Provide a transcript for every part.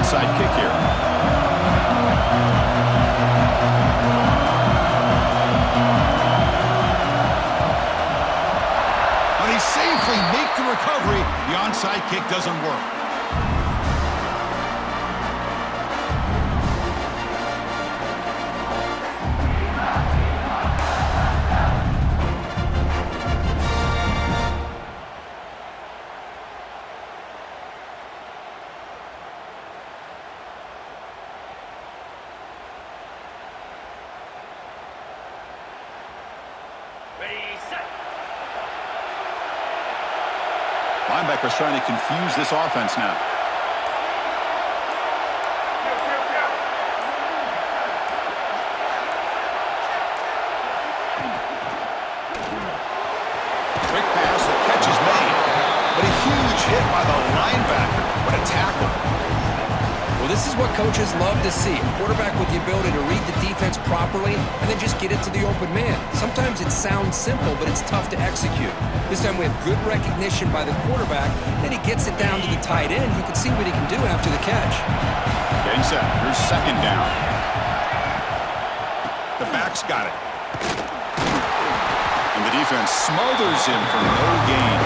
onside kick here. When he safely makes the recovery, the onside kick doesn't work. Linebackers trying to confuse this offense now. Quick pass, the catch is made. But a huge hit by the linebacker. What a tackle. Well, this is what coaches love to see. A quarterback with the ability to read the defense properly and then just get it to the open man. Sometimes it sounds simple, but it's tough to execute. This time we have good recognition by the quarterback. Then he gets it down to the tight end. You can see what he can do after the catch. Getting set. Here's second down. The back's got it. And the defense smothers him for no gain.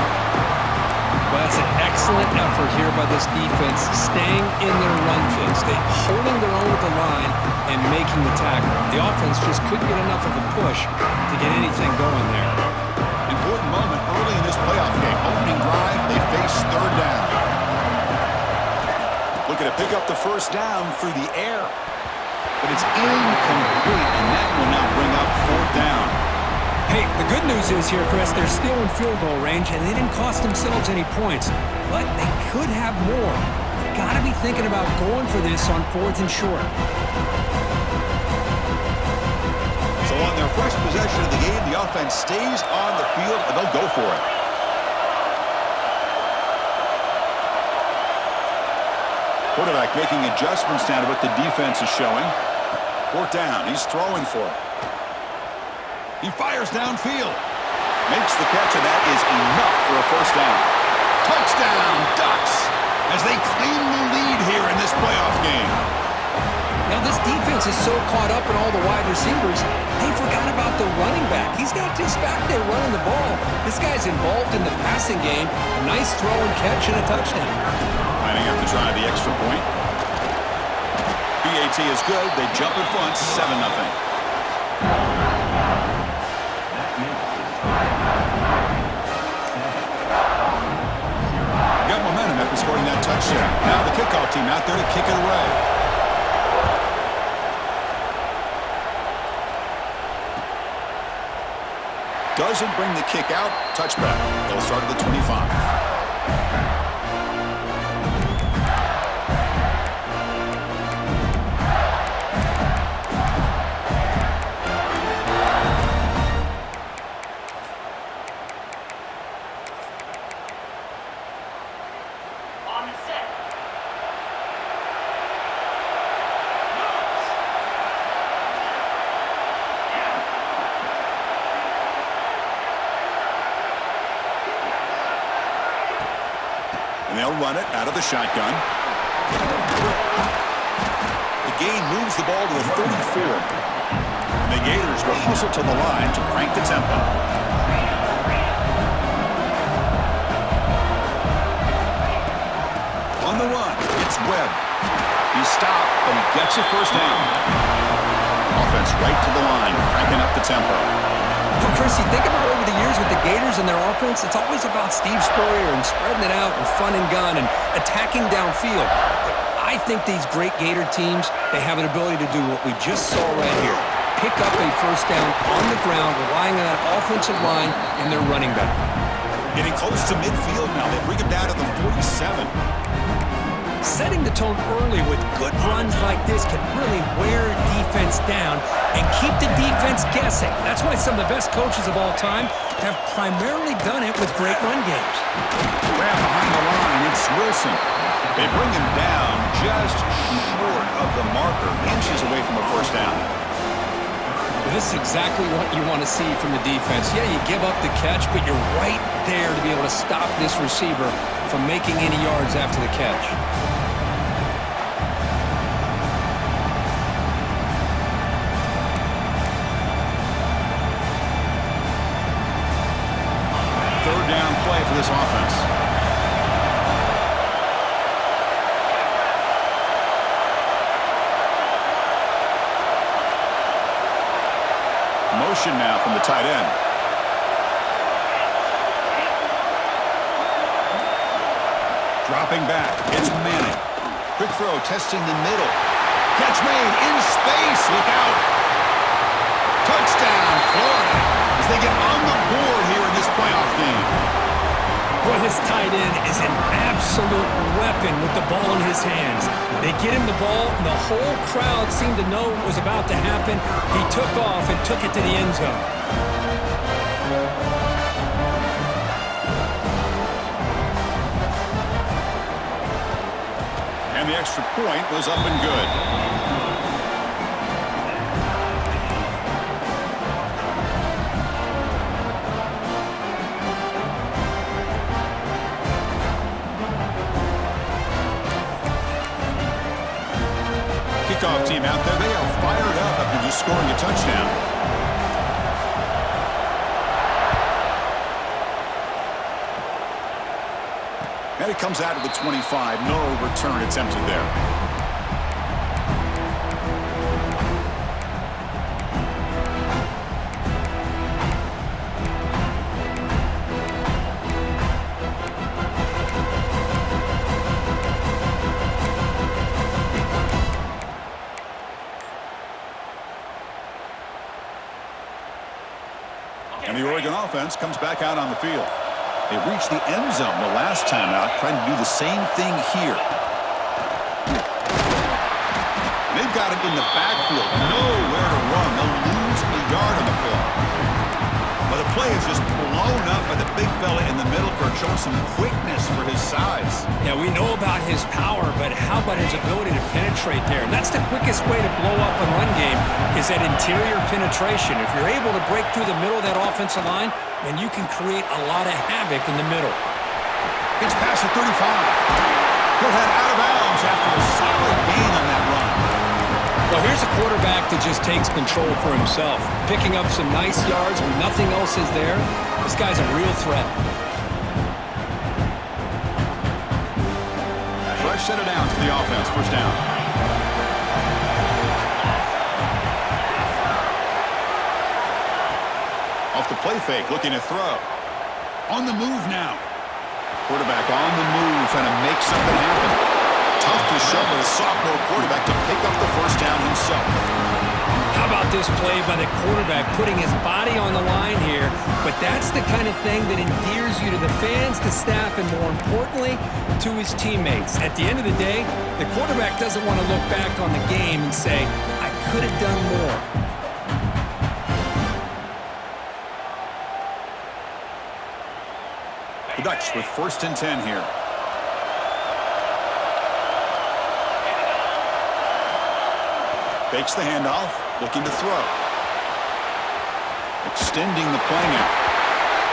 Well, that's an excellent effort here by this defense, staying in their run phase. They're holding their own with the line and making the tackle. The offense just couldn't get enough of a push to get anything going there. Important moment early in this playoff game. Opening drive, they face third down. Looking to pick up the first down through the air. But it's incomplete, and that will now bring up fourth down. Hey, the good news is here, Chris, they're still in field goal range, and they didn't cost themselves any points. But they could have more. They've got to be thinking about going for this on fourth and short. So on their first possession of the game, the offense stays on the field, and they'll go for it. Quarterback making adjustments now to what the defense is showing. Fourth down, he's throwing for it. He fires downfield. Makes the catch, and that is enough for a first down. Touchdown, Ducks, as they claim the lead here in this playoff game. Now, this defense is so caught up in all the wide receivers, they forgot about the running back. He's not just back there running the ball. This guy's involved in the passing game. A nice throw and catch and a touchdown. Lining up to try the extra point. PAT is good. They jump in front, 7-0. Got momentum after scoring that touchdown. Now the kickoff team out there to kick it away. Doesn't bring the kick out. Touchback. They'll start at the 25. And they'll run it out of the shotgun. The gain moves the ball to the 34. And the Gators will hustle to the line to crank the tempo. On the run, it's Webb. He's stopped, but he gets a first down. Offense right to the line, cranking up the tempo. Well, Chris, you think about over the years with the Gators and their offense, it's always about Steve Spurrier and spreading it out and fun and gun and attacking downfield. But I think these great Gator teams, they have an ability to do what we just saw right here. Pick up a first down on the ground, relying on that offensive line and their running back. Getting close to midfield now. They bring him down to the 47. Setting the tone early with good runs like this can really wear defense down and keep the defense guessing. That's why some of the best coaches of all time have primarily done it with great run games. Grab behind the line, it's Wilson. They bring him down just short of the marker, inches away from a first down. Well, this is exactly what you want to see from the defense. Yeah, you give up the catch, but you're right there to be able to stop this receiver from making any yards after the catch. completion now from the tight end. Dropping back. It's Manning. Quick throw, testing the middle. Catch made in space. Look out. Touchdown, Florida, as they get on the board here in this playoff game. Boy, this tight end is an absolute weapon with the ball in his hands. They get him the ball, and the whole crowd seemed to know what was about to happen. He took off and took it to the end zone. And the extra point was up and good. Kickoff team out there. They are fired up after just scoring a touchdown. And it comes out of the 25. No return attempted there. And the Oregon offense comes back out on the field. They reached the end zone the last time out, trying to do the same thing here. They've got it in the backfield, nowhere to run. They'll lose a yard on the play. But the play is just blown up by the big fella in the middle, Kirk, showing some quickness for his size. Yeah, we know about his power, but how about his ability to penetrate there? And that's the quickest way to blow up a run game, is that interior penetration. If you're able to break through the middle of that offensive line, then you can create a lot of havoc in the middle. It's past the 35. He'll head out of bounds after a solid gain on that run. Well, here's a quarterback that just takes control for himself, picking up some nice yards when nothing else is there. This guy's a real threat. Fresh set of downs for the offense. First down. Off the play fake, looking to throw. On the move now. Quarterback on the move, trying to make something happen. Tough to show with a sophomore quarterback to pick up the first down himself. How about this play by the quarterback, putting his body on the line here? But that's the kind of thing that endears you to the fans, the staff, and more importantly, to his teammates. At the end of the day, the quarterback doesn't want to look back on the game and say, I could have done more. The Ducks with 1st and 10 here. Fakes the handoff, looking to throw. Extending the play now.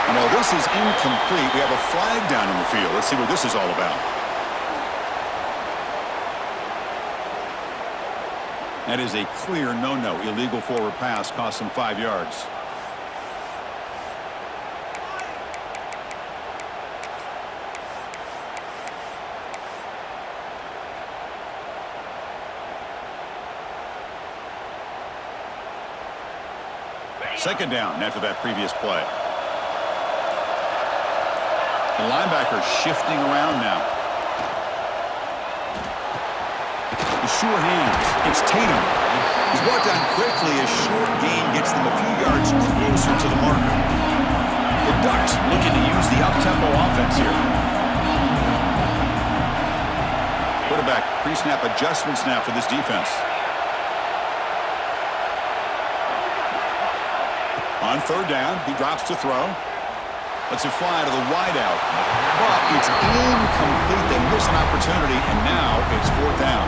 And while this is incomplete, we have a flag down in the field. Let's see what this is all about. That is a clear no-no. Illegal forward pass cost him 5 yards. Second down after that previous play. The linebacker shifting around now. The sure hands. It's Tatum. He's brought down quickly as short gain gets them a few yards closer to the marker. The Ducks looking to use the up-tempo offense here. Quarterback pre-snap adjustments now for this defense. On 3rd down, he drops to throw. Lets it fly to the wideout. But it's incomplete. They miss an opportunity, and now it's 4th down.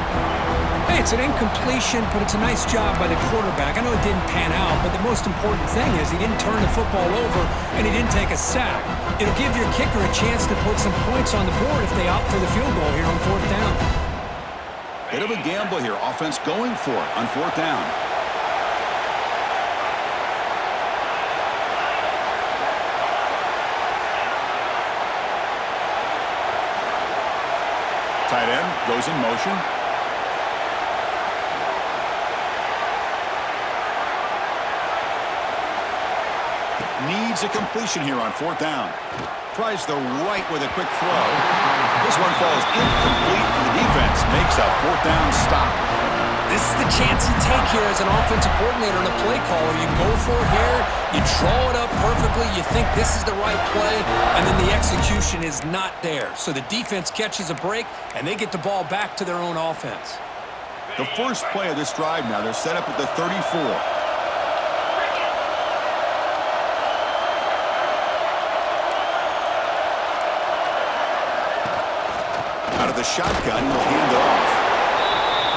Hey, it's an incompletion, but it's a nice job by the quarterback. I know it didn't pan out, but the most important thing is he didn't turn the football over, and he didn't take a sack. It'll give your kicker a chance to put some points on the board if they opt for the field goal here on 4th down. Bit of a gamble here. Offense going for it on 4th down. Tight end goes in motion. Needs a completion here on 4th down. Tries the right with a quick throw. This one falls incomplete, and the defense makes a 4th down stop. This is the chance you take here as an offensive coordinator and a play caller. You go for it here, you draw it up perfectly, you think this is the right play, and then the execution is not there. So the defense catches a break, and they get the ball back to their own offense. The first play of this drive now, they're set up at the 34. Out of the shotgun, he'll hand it off.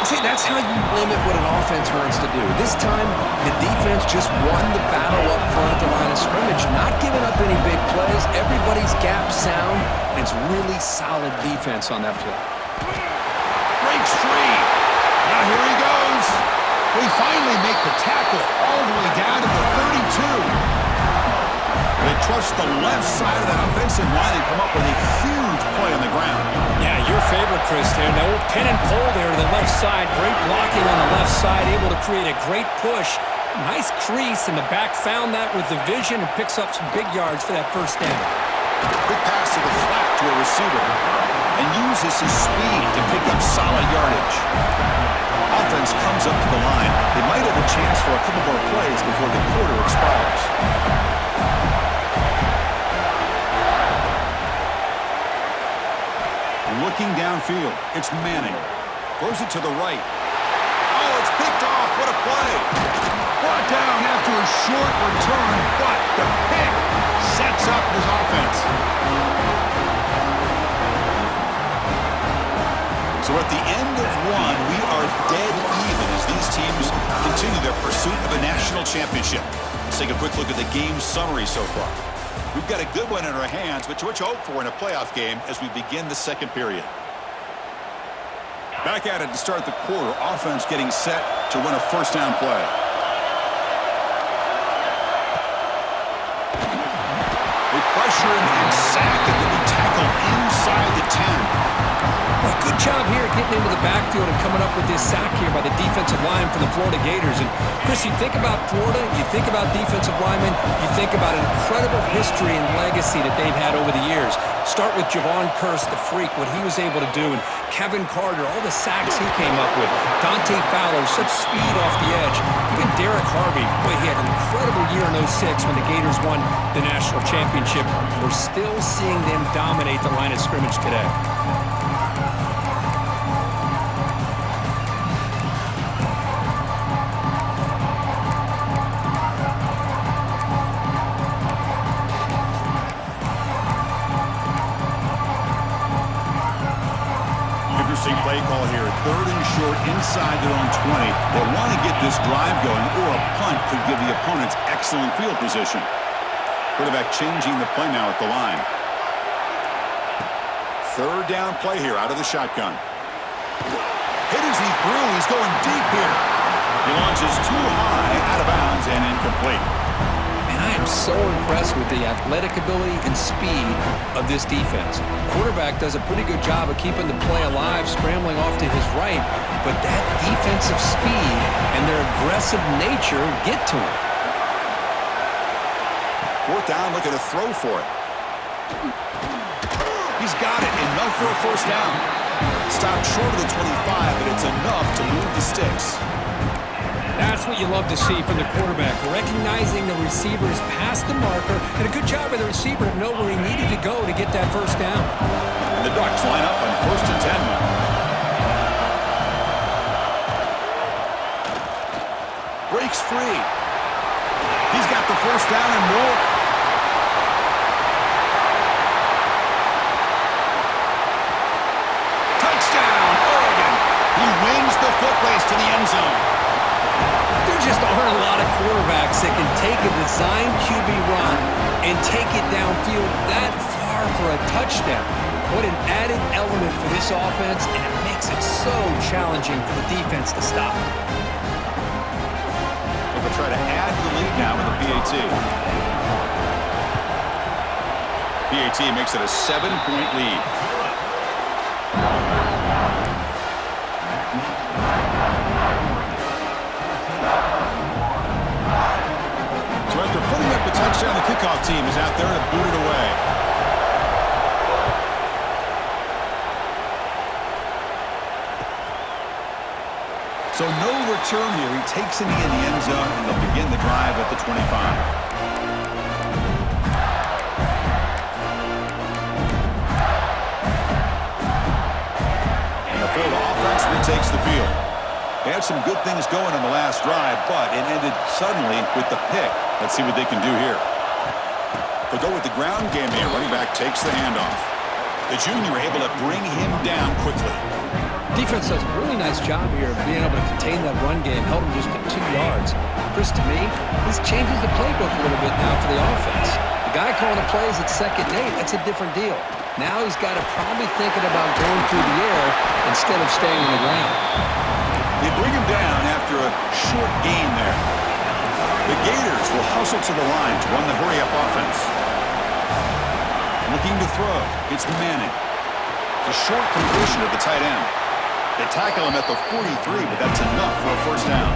See, that's how you limit what an offense wants to do. This time, the defense just won the battle up front at the line of scrimmage, not giving up any big plays. Everybody's gap sound, and it's really solid defense on that play. Breaks free. Now here he goes. They finally make the tackle all the way down to the 32. They trust the left side of that offensive line and come up with a huge play on the ground. Yeah, your favorite, Chris, there. The old pin and pull there to the left side. Great blocking on the left side, able to create a great push. Nice crease in the back. Found that with the vision and picks up some big yards for that first down. Quick pass to the flat to a receiver. And uses his speed to pick up solid yardage. Offense comes up to the line. They might have a chance for a couple more plays before the quarter expires. Looking downfield, it's Manning. Throws it to the right. Oh, it's picked off. What a play. Brought down after a short return, but the pick sets up his offense. So at the end of one, we are dead even as these teams continue their pursuit of a national championship. Let's take a quick look at the game summary so far. We've got a good one in our hands, but what you hope for in a playoff game as we begin the second period. Back at it to start the quarter. Offense getting set to run a first down play. They pressure him and sack it to be tackled inside the 10. Well, good job here getting into the backfield and coming up with this sack here by the defensive line from the Florida Gators. And, Chris, you think about Florida, you think about defensive linemen, you think about an incredible history and legacy that they've had over the years. Start with Javon Kearse, the freak, what he was able to do, and Kevin Carter, all the sacks he came up with. Dante Fowler, such speed off the edge. Even Derek Harvey, boy, he had an incredible year in 06 when the Gators won the national championship. We're still seeing them dominate the line of scrimmage today. Play call here, 3rd and short inside their own 20. They want to get this drive going, or a punt could give the opponents excellent field position. Quarterback changing the play now at the line. 3rd down play here out of the shotgun. Hit as he threw. He's going deep here. He launches too high, out of bounds, and incomplete. I am so impressed with the athletic ability and speed of this defense. Quarterback does a pretty good job of keeping the play alive, scrambling off to his right, but that defensive speed and their aggressive nature get to him. 4th down, looking to throw for it. He's got it, enough for a first down. Stopped short of the 25, but it's enough to move the sticks. That's what you love to see from the quarterback, recognizing the receivers past the marker, and a good job by the receiver to know where he needed to go to get that first down. And the Ducks line up on 1st and 10 now. Breaks free. He's got the first down and more. Touchdown, Oregon. He wins the foot race to the end zone. There just aren't a lot of quarterbacks that can take a design QB run and take it downfield that far for a touchdown. What an added element for this offense, and it makes it so challenging for the defense to stop. They'll try to add to the lead now with the PAT. PAT makes it a 7-point lead. So after putting up the touchdown, the kickoff So no return here. He takes it in the end zone, and they'll begin the drive at the 25. And the Florida offense retakes the field. They had some good things going in the last drive, but it ended suddenly with the pick. Let's see what they can do here. They'll go with the ground game here. Running back takes the handoff. The junior able to bring him down quickly. Defense does a really nice job here of being able to contain that run game, held him just to 2 yards. Chris, to me, this changes the playbook a little bit now for the offense. The guy calling the plays at 2nd and 8, that's a different deal. Now he's got to probably thinking about going through the air instead of staying on the ground. They bring him down after a short gain there. The Gators will hustle to the line to run the hurry-up offense. Looking to throw. It's Manning. It's a short completion at the tight end. They tackle him at the 43, but that's enough for a first down.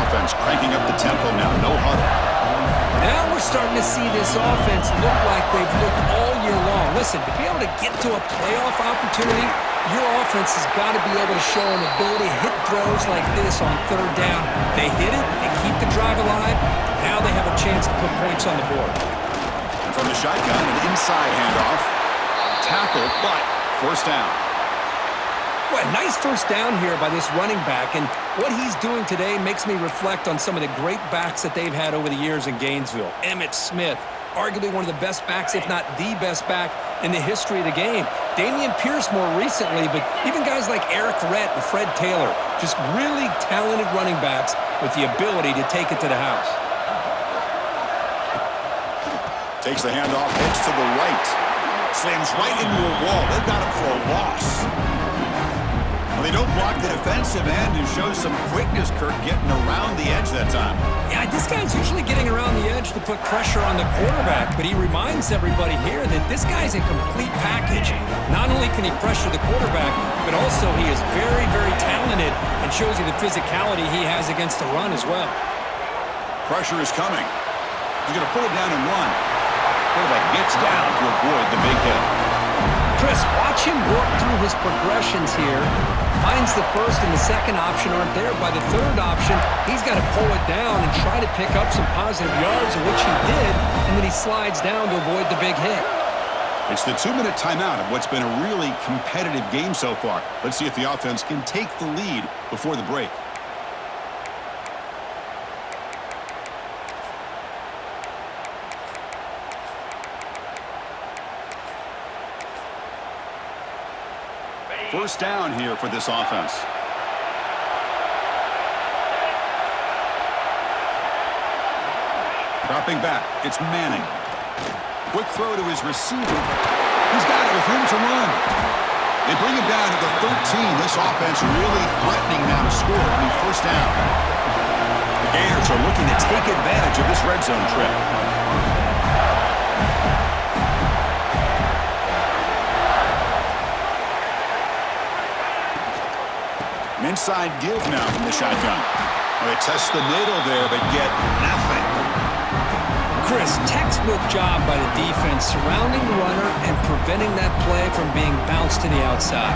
Offense cranking up the tempo now. No huddle. Now we're starting to see this offense look like they've looked all year long. Listen, to be able to get to a playoff opportunity, your offense has got to be able to show an ability to hit throws like this on 3rd down. They hit it, they keep the drive alive. Now they have a chance to put points on the board. And from the shotgun, an inside handoff. Tackle, but first down. Well, nice first down here by this running back, and what he's doing today makes me reflect on some of the great backs that they've had over the years in Gainesville. Emmitt Smith, arguably one of the best backs, if not the best back in the history of the game. Dameon Pierce more recently, but even guys like Eric Rhett and Fred Taylor, just really talented running backs with the ability to take it to the house. Takes the handoff, heads to the right. Slams right into a wall. They've got him for a loss. Well, they don't block the defensive end, who shows some quickness, Kirk, getting around the edge that time. Yeah, this guy's usually getting around the edge to put pressure on the quarterback, but he reminds everybody here that this guy's a complete package. Not only can he pressure the quarterback, but also he is very, very talented and shows you the physicality he has against the run as well. Pressure is coming. He's going to pull it down and run. Quarterback gets down to avoid the big hit. Chris, watch him work through his progressions here. Finds the first and the second option aren't there. By the 3rd option, he's got to pull it down and try to pick up some positive yards, of which he did, and then he slides down to avoid the big hit. It's the 2-minute timeout of what's been a really competitive game so far. Let's see if the offense can take the lead before the break. First down here for this offense. Dropping back, it's Manning. Quick throw to his receiver. He's got it with room to run. They bring him down to the 13. This offense really threatening now to score. I mean, first down. The Gators are looking to take advantage of this red zone trip. An inside give now from the shotgun. Well, they test the middle there, but get nothing. Chris, textbook job by the defense surrounding the runner and preventing that play from being bounced to the outside.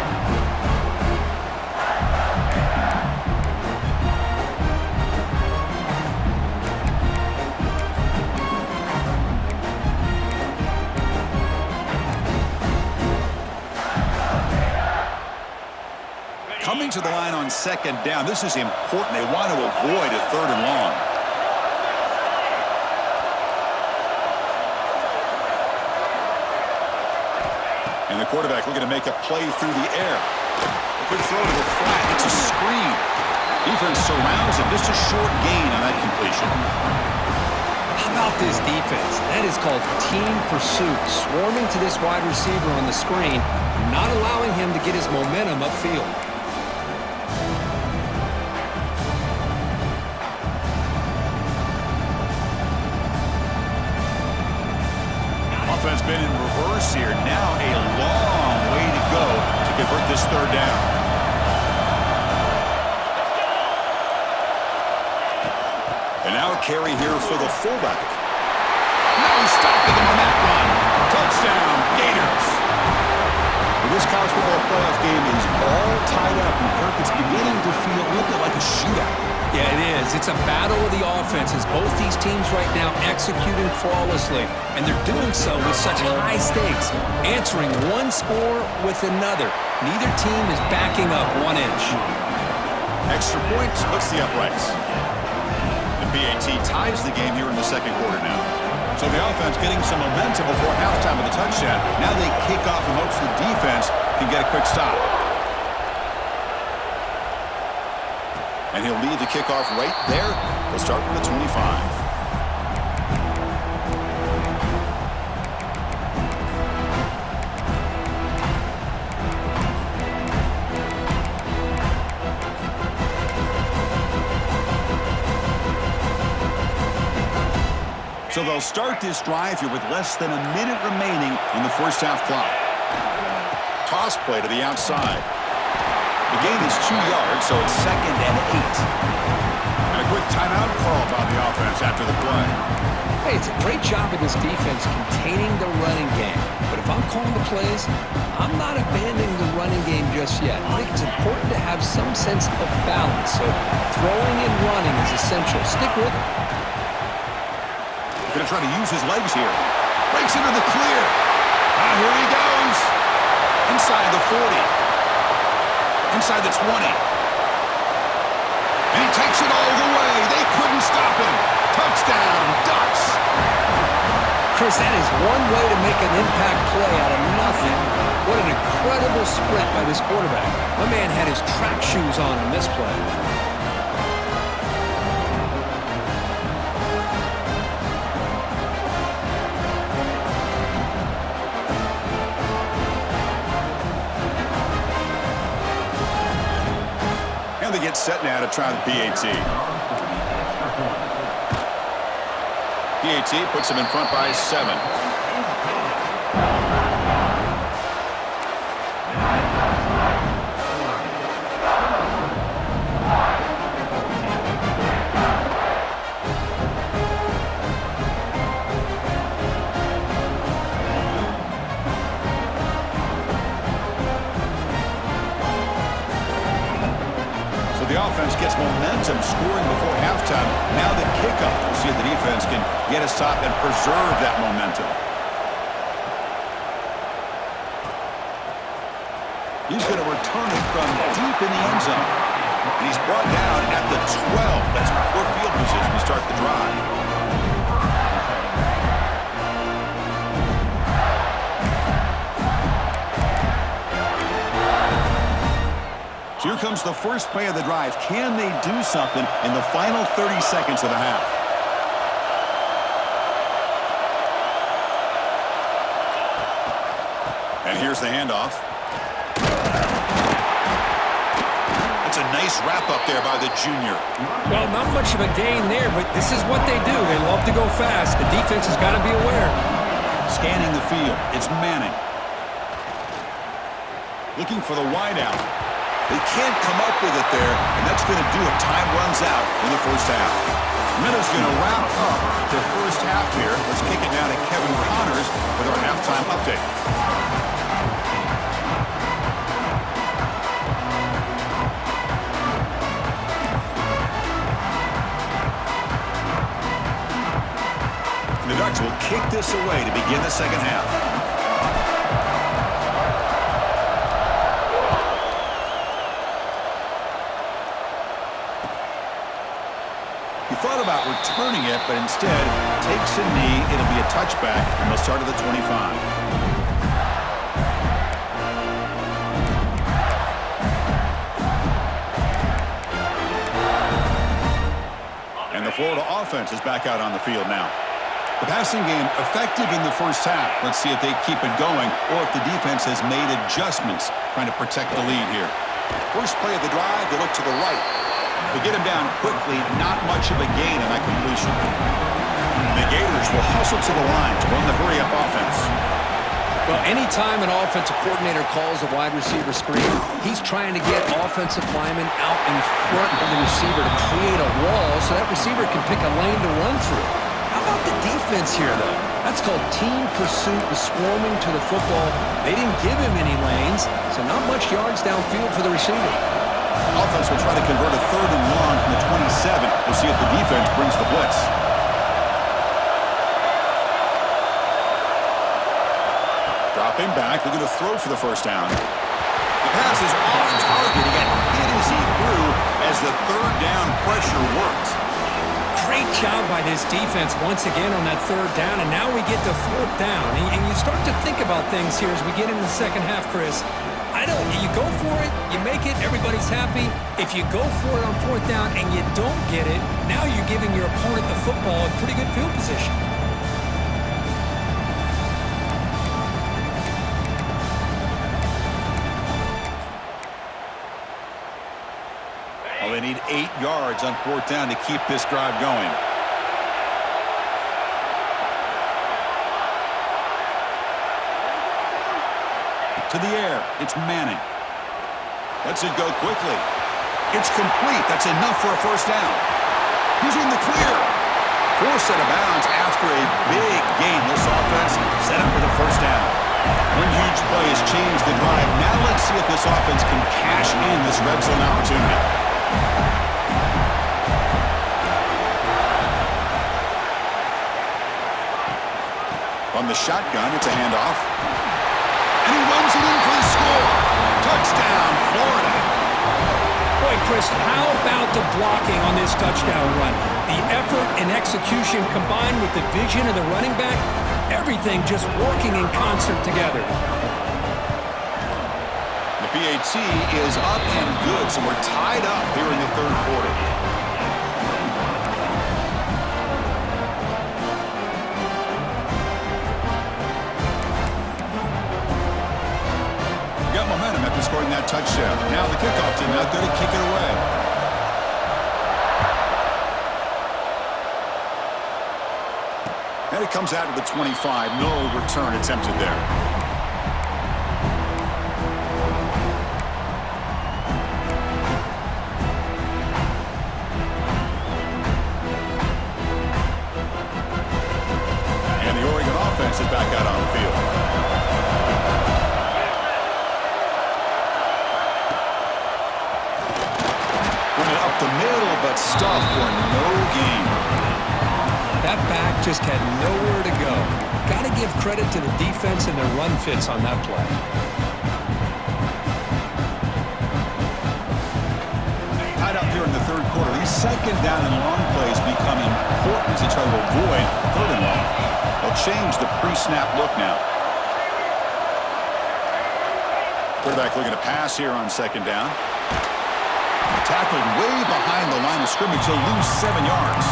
Coming to the line on 2nd down. This is important. They want to avoid a 3rd and long. And the quarterback looking to make a play through the air. A quick throw to the flat. It's a screen. Defense surrounds it. Just a short gain on that completion. How about this defense? That is called team pursuit. Swarming to this wide receiver on the screen, not allowing him to get his momentum upfield. Offense been in reverse here. Now a long way to go to convert this 3rd down. And now a carry here for the fullback. Now he's stopping him on that run. Touchdown, Gators. Well, this college football playoff game is all tied up, and Kirk, it's beginning to feel It's a battle of the offenses. Both these teams right now executing flawlessly, and they're doing so with such high stakes, answering one score with another. Neither team is backing up 1 inch. Extra point splits the uprights. The PAT ties the game here in the second quarter now. So the offense getting some momentum before halftime with a touchdown. Now they kick off in hopes the defense can get a quick stop. And he'll lead the kickoff right there. He'll start from the 25. So they'll start this drive here with less than a minute remaining in the first half clock. Toss play to the outside. The gain is 2 yards, so it's 2nd and 8. And a quick timeout call by the offense after the play. Hey, it's a great job of this defense containing the running game. But if I'm calling the plays, I'm not abandoning the running game just yet. I think it's important to have some sense of balance. So throwing and running is essential. Stick with it. Going to try to use his legs here. Breaks into the clear. Here he goes. Inside the 40. Inside the 20. And he takes it all the way. They couldn't stop him. Touchdown, Ducks. Chris, that is one way to make an impact play out of nothing. What an incredible sprint by this quarterback. My man had his track shoes on in this play. They get set now to try the PAT. PAT puts them in front by 7. The offense gets momentum scoring before halftime. Now the kickoff. We'll see if the defense can get a stop and preserve that momentum. He's going to return it from deep in the end zone. And he's brought down at the 12. That's poor field position to start the drive. Here comes the first play of the drive. Can they do something in the final 30 seconds of the half? And here's the handoff. That's a nice wrap up there by the junior. Well, not much of a gain there, but this is what they do. They love to go fast. The defense has got to be aware. Scanning the field. It's Manning. Looking for the wideout. They can't come up with it there, and that's going to do it. Time runs out in the first half. Minnows going to wrap up the first half here. Let's kick it down to Kevin Connors with our halftime update. The Ducks will kick this away to begin the second half. He thought about returning it, but instead takes a knee. It'll be a touchback, and they'll start at the 25. And the Florida offense is back out on the field now. The passing game effective in the first half. Let's see if they keep it going or if the defense has made adjustments trying to protect the lead here. First play of the drive, they look to the right. They get him down quickly, not much of a gain in that completion. The Gators will hustle to the line to run the hurry-up offense. Well, anytime an offensive coordinator calls a wide receiver screen, he's trying to get offensive linemen out in front of the receiver to create a wall so that receiver can pick a lane to run through. How about the defense here, though? That's called team pursuit and swarming to the football. They didn't give him any lanes, so not much yards downfield for the receiver. Offense will try to convert a 3rd and long from the 27. We'll see if the defense brings the blitz. Dropping back, looking to throw for the 1st down. The pass is off target. He got hit as he threw as the 3rd down pressure worked. Great job by this defense once again on that 3rd down, and now we get to 4th down. And you start to think about things here as we get into the second half, Chris. You go for it, you make it, everybody's happy. If you go for it on 4th down and you don't get it, now you're giving your opponent the football in pretty good field position. Well, they need 8 yards on 4th down to keep this drive going. To the air, it's Manning. Lets it go quickly. It's complete. That's enough for a 1st down. He's in the clear. 4 set of bounds after a big gain. This offense set up with a 1st down. One huge play has changed the drive. Now let's see if this offense can cash in this red zone opportunity. From the shotgun, it's a handoff. And he runs it in for the score. Touchdown, Florida. Boy, Chris, how about the blocking on this touchdown run? The effort and execution combined with the vision of the running back, everything just working in concert together. The PAT is up and good, so we're tied up here in the 3rd quarter. Got momentum after scoring that touchdown. Now the kickoff team out there to kick it away. And it comes out to the 25. No return attempted there. And the Oregon offense is back out on the field. Up the middle, but stuffed for no gain. That back just had nowhere to go. Got to give credit to the defense and their run fits on that play. Tied up here in the 3rd quarter. These 2nd down and long plays become important as they try to avoid 3rd and long. They'll change the pre-snap look now. Quarterback looking to pass here on 2nd down. Tackled way behind the line of scrimmage. He'll lose 7 yards.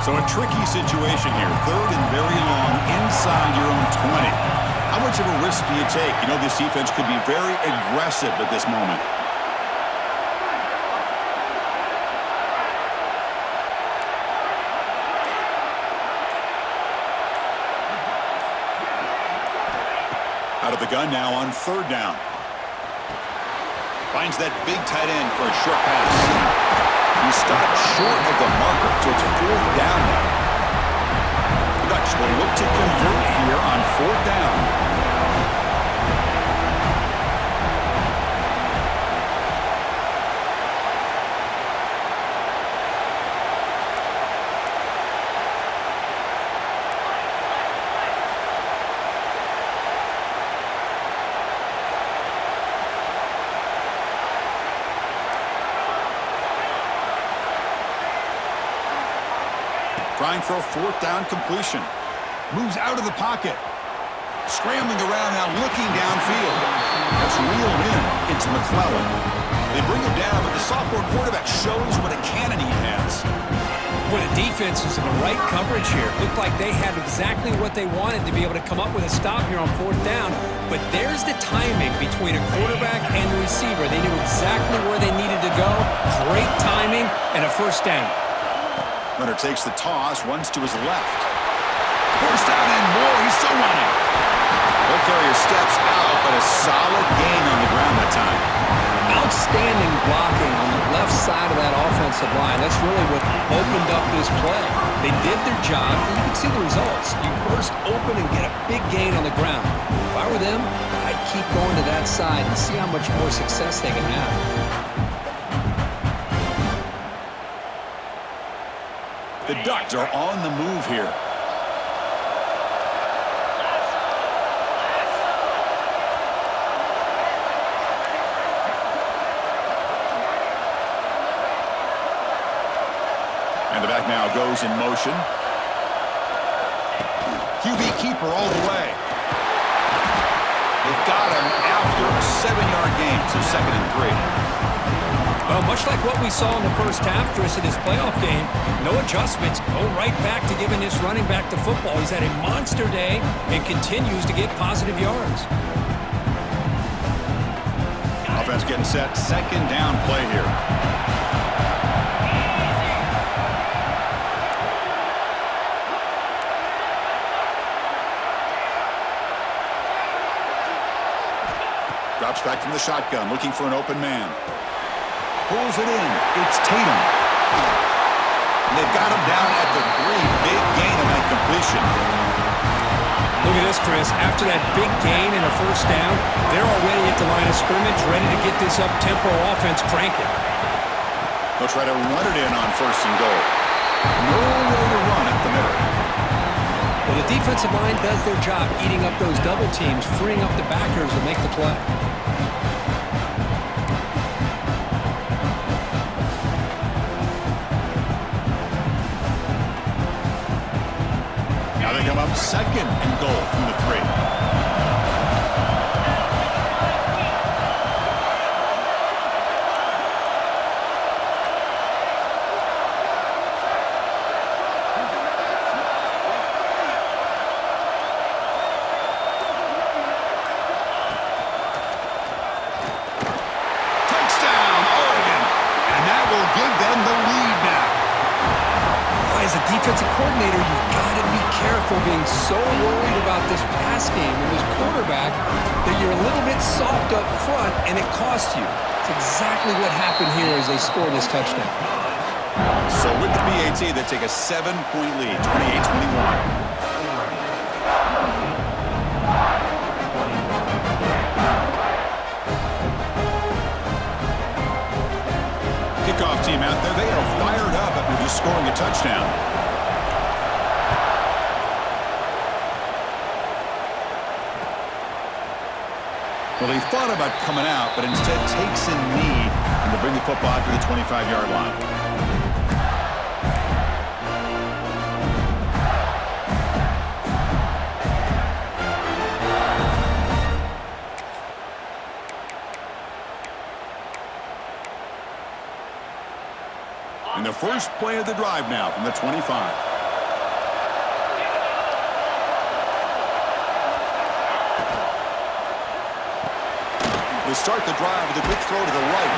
So a tricky situation here. 3rd and very long inside your own 20. How much of a risk do you take? You know this defense could be very aggressive at this moment. Out of the gun now on 3rd down. Finds that big tight end for a short pass. He stopped short of the marker, so it's 4th down now. The Ducks will look to convert here on 4th down. Trying for a 4th down completion. Moves out of the pocket. Scrambling around now, looking downfield. That's reeled in. It's McClellan. They bring him down, but the sophomore quarterback shows what a cannon he has. Well, the defense was in the right coverage here. Looked like they had exactly what they wanted to be able to come up with a stop here on 4th down. But there's the timing between a quarterback and the receiver. They knew exactly where they needed to go. Great timing and a 1st down. Leonard takes the toss, runs to his left. 1st down and more. He's still running. They'll carry steps out, but a solid gain on the ground that time. Outstanding blocking on the left side of that offensive line. That's really what opened up this play. They did their job, and you can see the results. You burst open and get a big gain on the ground. If I were them, I'd keep going to that side and see how much more success they can have. The Ducks are on the move here. And the back now goes in motion. QB keeper all the way. They've got him after a 7-yard gain, so 2nd and 3. Well, much like what we saw in the first half, Chris, in his playoff game, no adjustments, go right back to giving this running back the football. He's had a monster day and continues to get positive yards. Offense getting set, 2nd down play here. Drops back from the shotgun, looking for an open man. Pulls it in. It's Tatum. And they've got him down at the 3. Big gain on that completion. Look at this, Chris. After that big gain and a first down, they're already at the line of scrimmage, ready to get this up-tempo offense cranking. They'll try to run it in on 1st and goal. No way to run at the middle. Well, the defensive line does their job eating up those double teams, freeing up the backers to make the play. Now they come up 2nd and goal from the 3. Defensive coordinator, you've got to be careful being so worried about this pass game and this quarterback that you're a little bit soft up front and it costs you. It's exactly what happened here as they score this touchdown. So with the PAT, they take a 7-point lead, 28-21. Kickoff team out there, they are fired up after just scoring a touchdown. Well, they thought about coming out, but instead takes a knee and to bring the football to the 25-yard line. And the first play of the drive now from the 25. They start the drive with a quick throw to the right.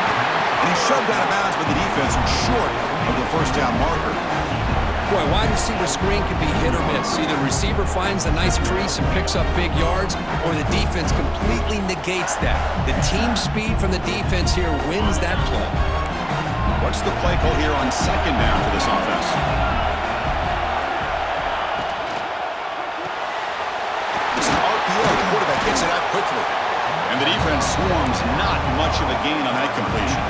And he's shoved out of bounds by the defense and short of the first down marker. Boy, wide receiver screen can be hit or miss. Either the receiver finds a nice crease and picks up big yards, or the defense completely negates that. The team speed from the defense here wins that play. What's the play call here on 2nd down for this offense? This is an RPO. The quarterback gets it out quickly. And the defense swarms not much of a gain on that completion.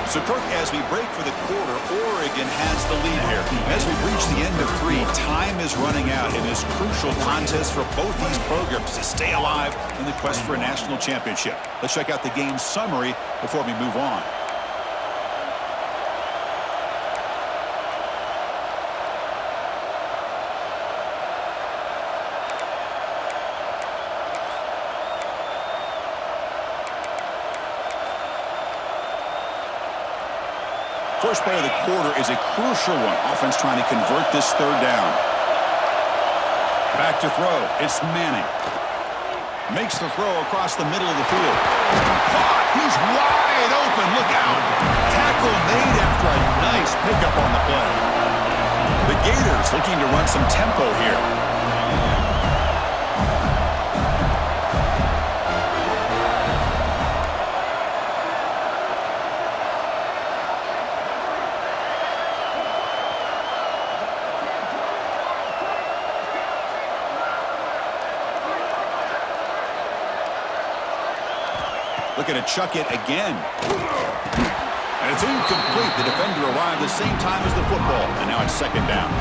So, Kirk, as we break for the quarter, Oregon has the lead here. As we reach the end of 3, time is running out in this crucial contest for both these programs to stay alive in the quest for a national championship. Let's check out the game summary before we move on. First play of the quarter is a crucial one. Offense trying to convert this 3rd down. Back to throw. It's Manning. Makes the throw across the middle of the field. Caught! He's wide open. Look out. Tackle made after a nice pickup on the play. Looking to run some tempo here. Looking to chuck it again. And it's incomplete. The defender arrived the same time as the football, and now it's second down.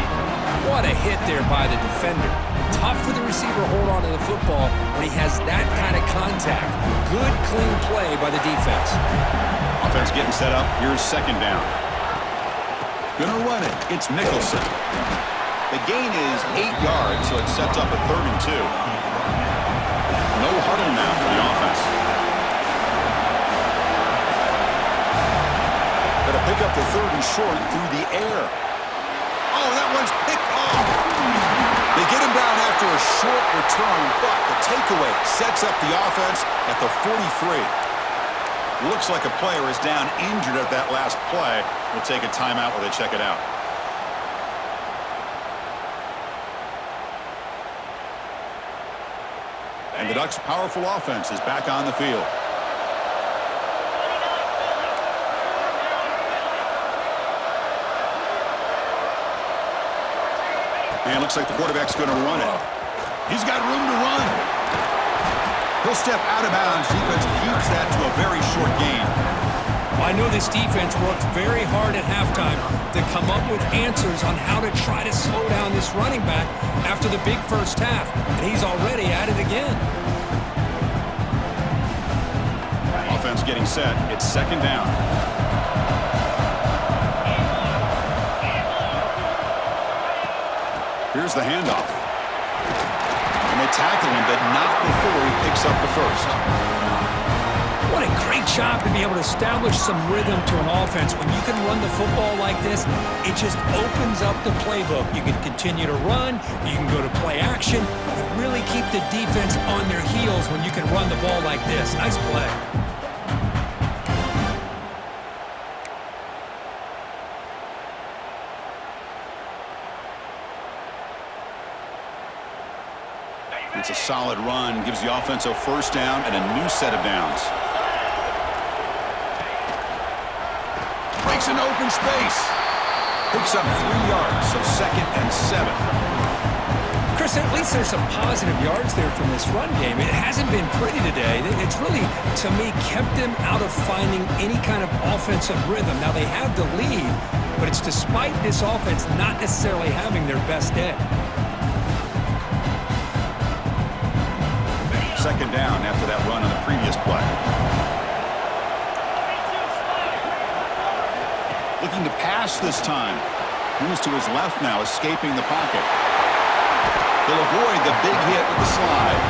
What a hit there by the defender. Tough for the receiver to hold on to the football when he has that kind of contact. Good, clean play by the defense. Offense getting set up. Here's second down. Gonna run it. It's Nicholson. The gain is 8 yards, so it sets up a 3rd and 2. No huddle now for the offense. Gonna pick up the 3rd and short through the air. Oh, that one's picked off. They get him down after a short return, but the takeaway sets up the offense at the 43. Looks like a player is down injured at that last play. We'll take a timeout while they check it out. And the Ducks' powerful offense is back on the field. And looks like the quarterback's going to run it. He's got room to run. He'll step out of bounds. Defense keeps that to a very short gain. I know this defense worked very hard at halftime to come up with answers on how to try to slow down this running back after the big first half. And he's already at it again. Offense getting set. It's second down. Here's the handoff. And they tackle him, but not before he picks up the first. What a great job to be able to establish some rhythm to an offense. When you can run the football like this, it just opens up the playbook. You can continue to run. You can go to play action. You really keep the defense on their heels when you can run the ball like this. Nice play. It's a solid run, gives the offense a first down and a new set of downs. Breaks an open space. Picks up 3 yards, so 2nd and 7. Chris, at least there's some positive yards there from this run game. It hasn't been pretty today. It's really, to me, kept them out of finding any kind of offensive rhythm. Now, they have the lead, but it's despite this offense not necessarily having their best day. Second down after that run on the previous play. Looking to pass this time. Moves to his left now, escaping the pocket. He'll avoid the big hit with the slide.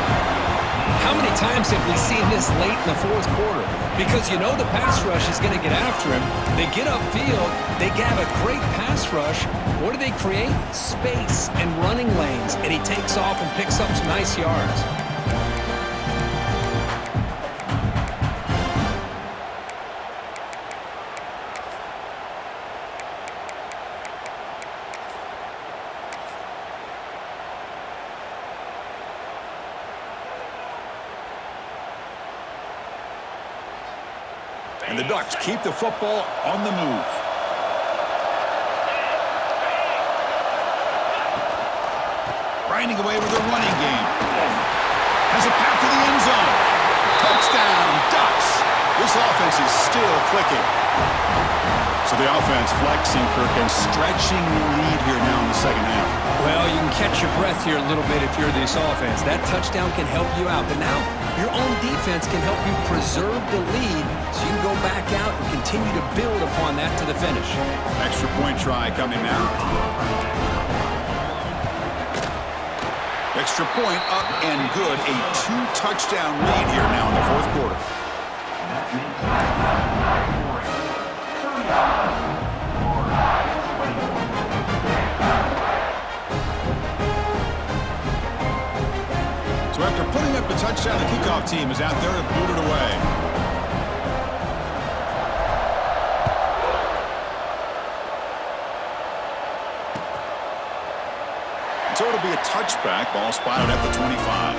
How many times have we seen this late in the 4th quarter? Because you know the pass rush is going to get after him. They get upfield. They have a great pass rush. What do they create? Space and running lanes. And he takes off and picks up some nice yards. And the Ducks keep the football on the move. Grinding away with a running game. Has a path to the end zone. Touchdown, Ducks. This offense is still clicking. So the offense flexing, Kirk, and stretching the lead here now in the second half. Well, you can catch your breath here a little bit if you're this offense. That touchdown can help you out. But now your own defense can help you preserve the lead so you can go back out and continue to build upon that to the finish. Extra point try coming now. Extra point up and good. A 2-touchdown lead here now in the 4th quarter. So after putting up a touchdown, the kickoff team is out there to boot it away. So it'll be a touchback. Ball spotted at the 25.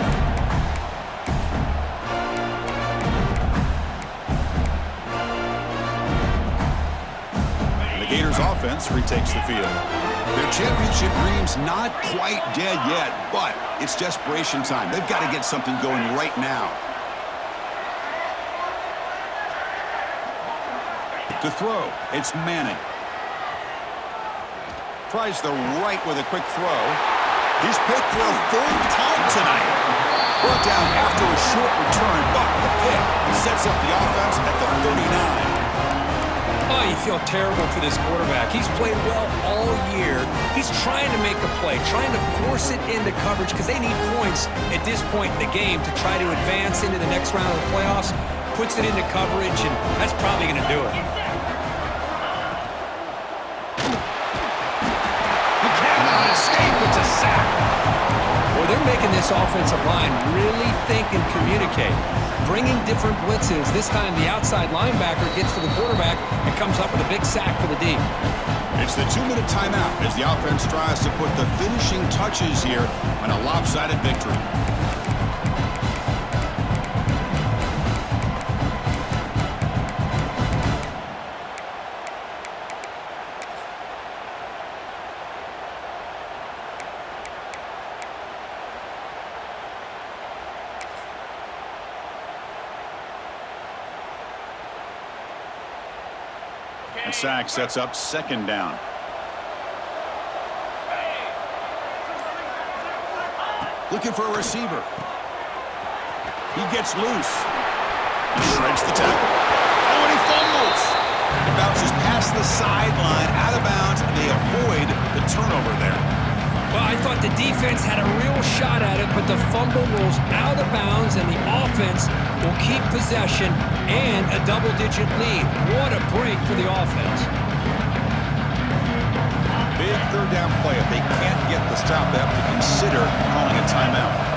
The Gators offense retakes the field. Their championship dream's not quite dead yet, but it's desperation time. They've got to get something going right now. To throw, it's Manning. Tries the right with a quick throw. He's picked for a third time tonight. Brought down after a short return, but the pick sets up the offense at the 39. Oh, you feel terrible for this quarterback. He's played well all year. He's trying to make a play, trying to force it into coverage because they need points at this point in the game to try to advance into the next round of the playoffs. Puts it into coverage, and that's probably going to do it. He cannot escape. It's a sack. Well, they're making this offensive line really think and communicate. Bringing different blitzes. This time the outside linebacker gets to the quarterback and comes up with a big sack for the D. It's the 2-minute timeout as the offense tries to put the finishing touches here on a lopsided victory. And sack sets up second down. Looking for a receiver. He gets loose. He shreds the tackle. Oh, and he fumbles. It bounces past the sideline, out of bounds, and they avoid the turnover there. Well, I thought the defense had a real shot at it, but the fumble rolls out of bounds, and the offense will keep possession and a double-digit lead. What a break for the offense. Big third down play. If they can't get the stop, they have to consider calling a timeout.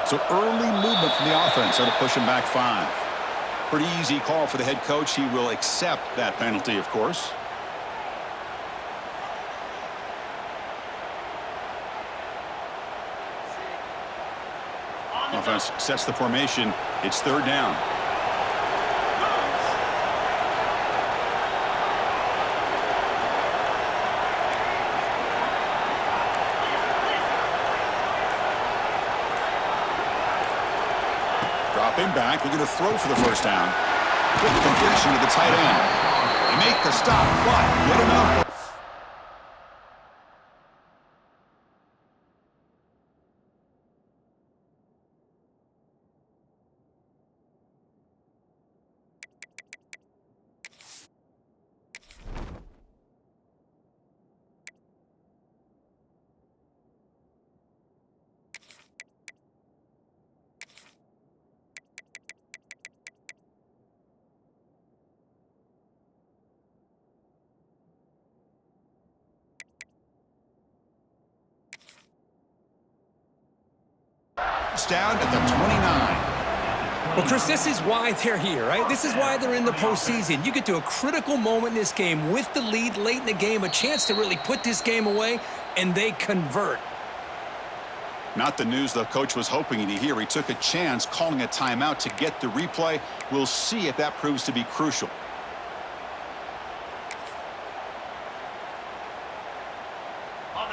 So early movement from the offense. That'll push him back 5. Pretty easy call for the head coach. He will accept that penalty, of course. Offense sets the formation. It's third down. Dropping back, looking to throw for the first down. Quick completion to the tight end. They make the stop, but good enough. Down at the 29. Well, Chris, this is why they're here, right? This is why they're in the postseason. You get to a critical moment in this game with the lead late in the game, a chance to really put this game away, and they convert. Not the news the coach was hoping to hear. He took a chance calling a timeout to get the replay. We'll see if that proves to be crucial.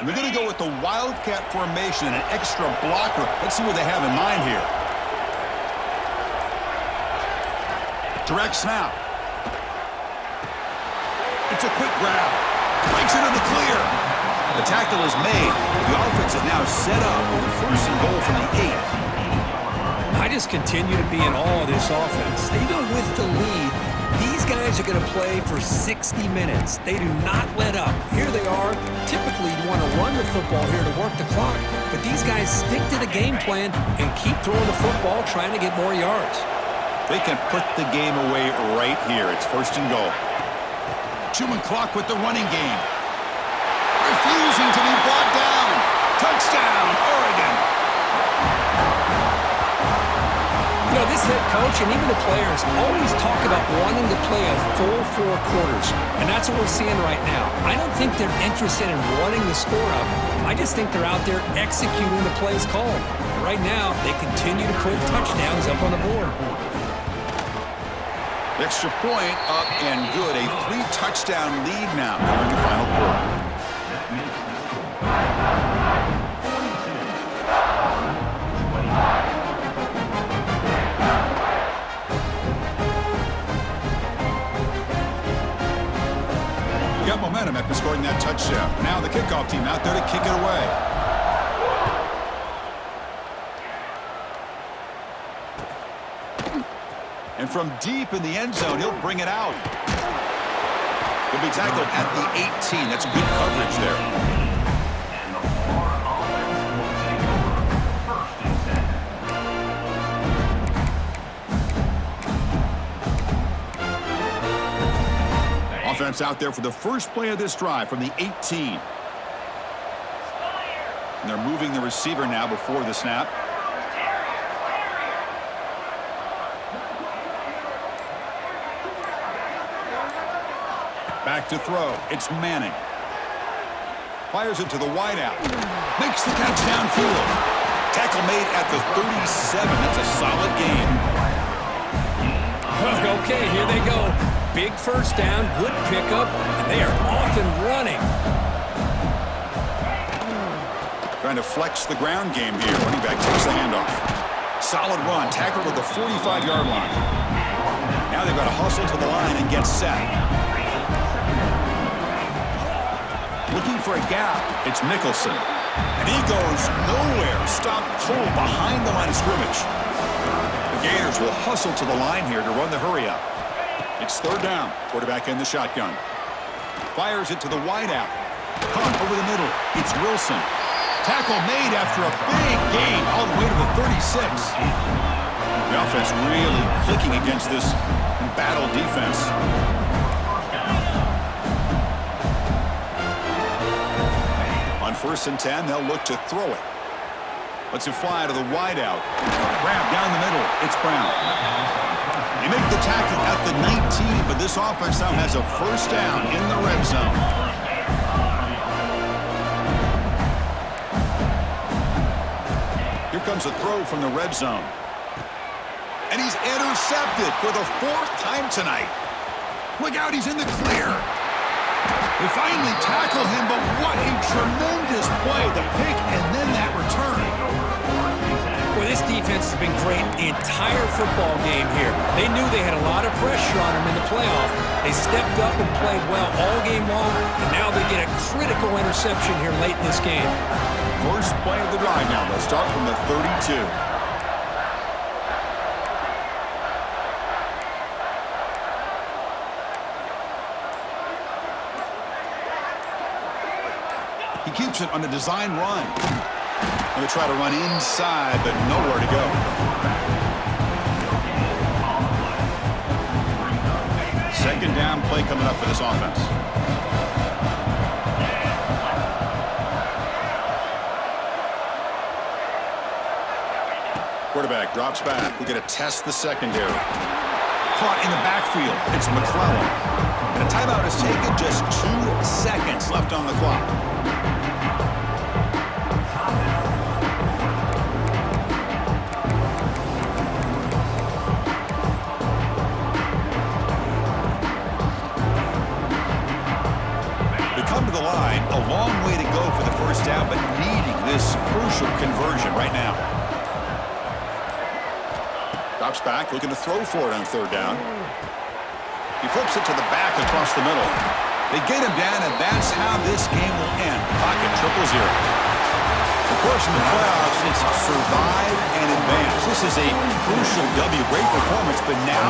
And they're going to go with the Wildcat formation and an extra blocker. Let's see what they have in mind here. Direct snap. It's a quick grab. Breaks into the clear. The tackle is made. The offense is now set up with a first and goal from the 8. I just continue to be in awe of this offense. Even with the lead, these guys are going to play for 60 minutes. They do not let up. Here they are. Typically, you want to run the football here to work the clock, but these guys stick to the game plan and keep throwing the football, trying to get more yards. They can put the game away right here. It's first and goal. 2-minute clock with the running game. refusing to be brought down. Touchdown, Oregon. You know, this head coach and even the players always talk about wanting to play a full 4 quarters, and that's what we're seeing right now. I don't think they're interested in running the score up. I just think they're out there executing the plays called. And right now, they continue to put touchdowns up on the board. Extra point up and good. A 3-touchdown lead now in the final quarter. Got momentum after scoring that touchdown. Now the kickoff team out there to kick it away. And from deep in the end zone, he'll bring it out. He'll be tackled at the 18. That's good coverage there. Offense out there for the first play of this drive from the 18. And they're moving the receiver now before the snap. Back to throw. It's Manning. Fires it to the wideout. Makes the catch downfield. Tackle made at the 37. That's a solid game. Okay, here they go. Big first down, good pickup, and they are off and running. Trying to flex the ground game here. Running back takes the handoff. Solid run. Tackled at the 45-yard line. Now they've got to hustle to the line and get set. Looking for a gap. It's Nicholson. And he goes nowhere. Stop cold behind the line of scrimmage. The Gators will hustle to the line here to run the hurry up. It's third down. Quarterback in the shotgun. Fires it to the wideout. Caught over the middle. It's Wilson. Tackle made after a big gain all the way to the 36. The offense really clicking against this embattled defense. On 1st and 10, they'll look to throw it. Lets it fly to the wideout. Grab down the middle. It's Brown. They make the tackle at the 19, but this offense now has a first down in the red zone. Here comes a throw from the red zone. And he's intercepted for the 4th time tonight. Look out, he's in the clear. They finally tackle him, but what a tremendous play. The pick and then that return. Well, this defense has been great the entire football game here. They knew they had a lot of pressure on them in the playoff. They stepped up and played well all game long, and now they get a critical interception here late in this game. First play of the drive now. They'll start from the 32. He keeps it on a design run. Going to try to run inside, but nowhere to go. Second down play coming up for this offense. Quarterback drops back. We're going to test the secondary. Caught in the backfield. It's McClellan. And a timeout is taken. Just 2 seconds left on the clock. Come to the line, a long way to go for the first down, but needing this crucial conversion right now. Drops back, looking to throw for it on 3rd down. He flips it to the back across the middle. They get him down, and that's how this game will end. Pocket 0-0. Of course, in the playoffs, it's survive and advance. This is a crucial W. Great performance, but now